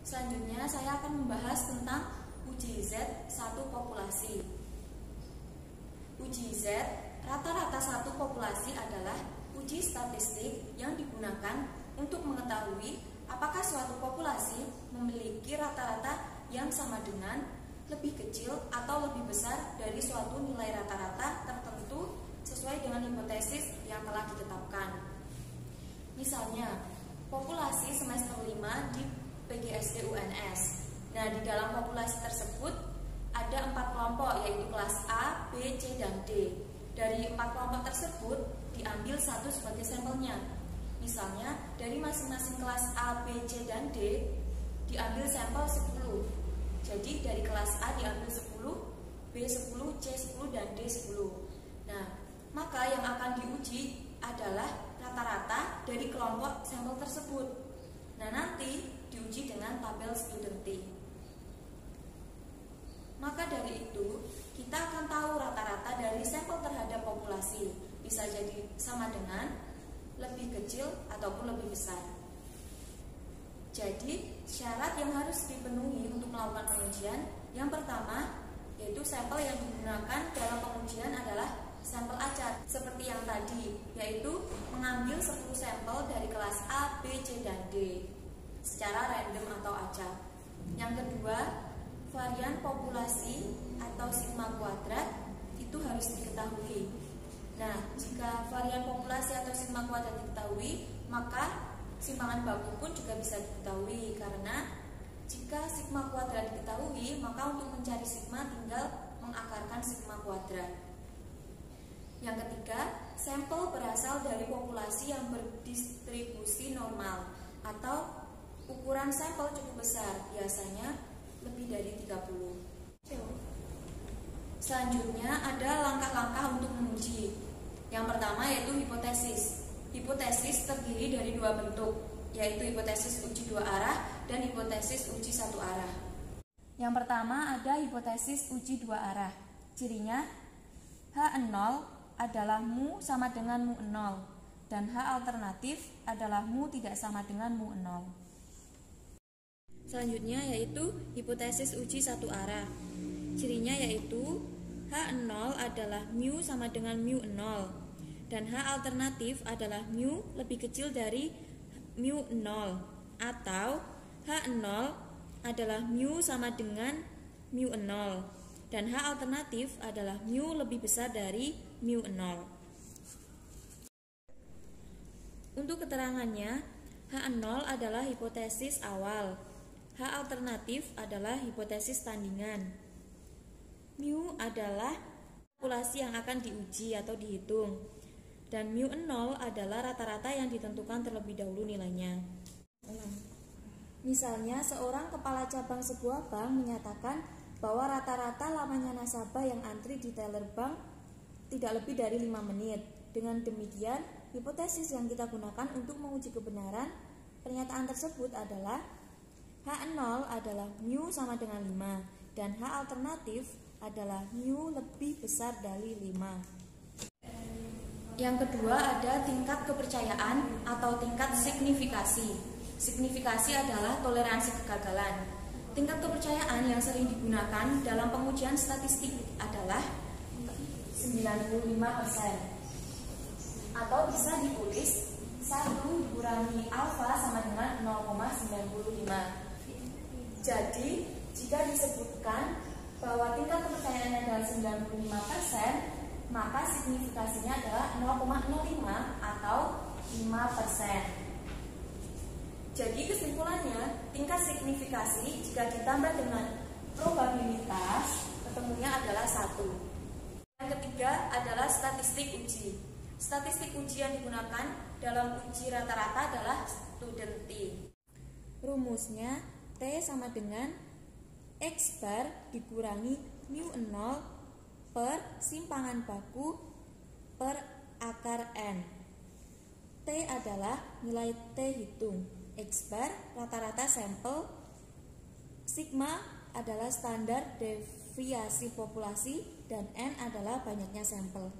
Selanjutnya saya akan membahas tentang uji Z satu populasi. Uji Z rata-rata satu populasi adalah uji statistik yang digunakan untuk mengetahui apakah suatu populasi memiliki rata-rata yang sama dengan, lebih kecil atau lebih besar dari suatu nilai rata-rata tertentu sesuai dengan hipotesis yang telah ditetapkan. Misalnya, populasi semester 5 di PGSD UNS. Nah, di dalam populasi tersebut ada 4 kelompok, yaitu kelas A, B, C, dan D. Dari 4 kelompok tersebut diambil satu sebagai sampelnya. Misalnya, dari masing-masing kelas A, B, C, dan D diambil sampel 10. Jadi dari kelas A diambil 10, B 10, C 10, dan D 10. Nah, maka yang akan diuji adalah rata-rata dari kelompok sampel tersebut. Nah, nanti diuji dengan tabel Student-T. Maka dari itu, kita akan tahu rata-rata dari sampel terhadap populasi. Bisa jadi sama dengan, lebih kecil, ataupun lebih besar. Jadi, syarat yang harus dipenuhi untuk melakukan pengujian, yang pertama, yaitu sampel yang digunakan dalam pengujian adalah sampel acak, seperti yang tadi, yaitu mengambil 10 sampel dari kelas A, B, C, dan D secara random atau acak. Yang kedua, varian populasi atau sigma kuadrat itu harus diketahui. Nah, jika varian populasi atau sigma kuadrat diketahui, maka simpangan baku pun juga bisa diketahui, karena jika sigma kuadrat diketahui, maka untuk mencari sigma tinggal mengakarkan sigma kuadrat. Yang ketiga, sampel berasal dari populasi yang berdistribusi normal atau ukuran sampel cukup besar, biasanya lebih dari 30. Selanjutnya ada langkah-langkah untuk menguji. Yang pertama yaitu hipotesis. Hipotesis terdiri dari 2 bentuk, yaitu hipotesis uji 2 arah dan hipotesis uji 1 arah. Yang pertama ada hipotesis uji 2 arah. Cirinya H0 adalah mu sama dengan mu 0 dan H alternatif adalah mu tidak sama dengan mu 0. Selanjutnya yaitu hipotesis uji 1 arah. Cirinya yaitu H0 adalah mu sama dengan mu 0 dan H alternatif adalah mu lebih kecil dari mu 0, atau H0 adalah mu sama dengan mu 0 dan H alternatif adalah mu lebih besar dari mu 0. Untuk keterangannya, H0 adalah hipotesis awal, H alternatif adalah hipotesis tandingan, mu adalah populasi yang akan diuji atau dihitung, dan mu 0 adalah rata-rata yang ditentukan terlebih dahulu nilainya. Misalnya, seorang kepala cabang sebuah bank menyatakan bahwa rata-rata lamanya nasabah yang antri di teller bank tidak lebih dari 5 menit. Dengan demikian, hipotesis yang kita gunakan untuk menguji kebenaran pernyataan tersebut adalah H0 adalah mu sama dengan 5 dan H alternatif adalah mu lebih besar dari 5. Yang kedua ada tingkat kepercayaan atau tingkat signifikasi. Signifikasi adalah toleransi kegagalan. Tingkat kepercayaan yang sering digunakan dalam pengujian statistik adalah 95%, atau bisa ditulis 1 dikurangi alfa sama dengan 0,95. Jadi, jika disebutkan bahwa tingkat kepercayaannya adalah 95%, maka signifikasinya adalah 0,05 atau 5%. Jadi kesimpulannya, tingkat signifikasi jika ditambah dengan probabilitas, ketemunya adalah 1. Yang ketiga adalah statistik uji. Statistik uji yang digunakan dalam uji rata-rata adalah Student-T. Rumusnya T sama dengan X bar dikurangi mu 0 per simpangan baku per akar N. T adalah nilai T hitung, X bar rata-rata sampel, sigma adalah standar deviasi populasi, dan N adalah banyaknya sampel.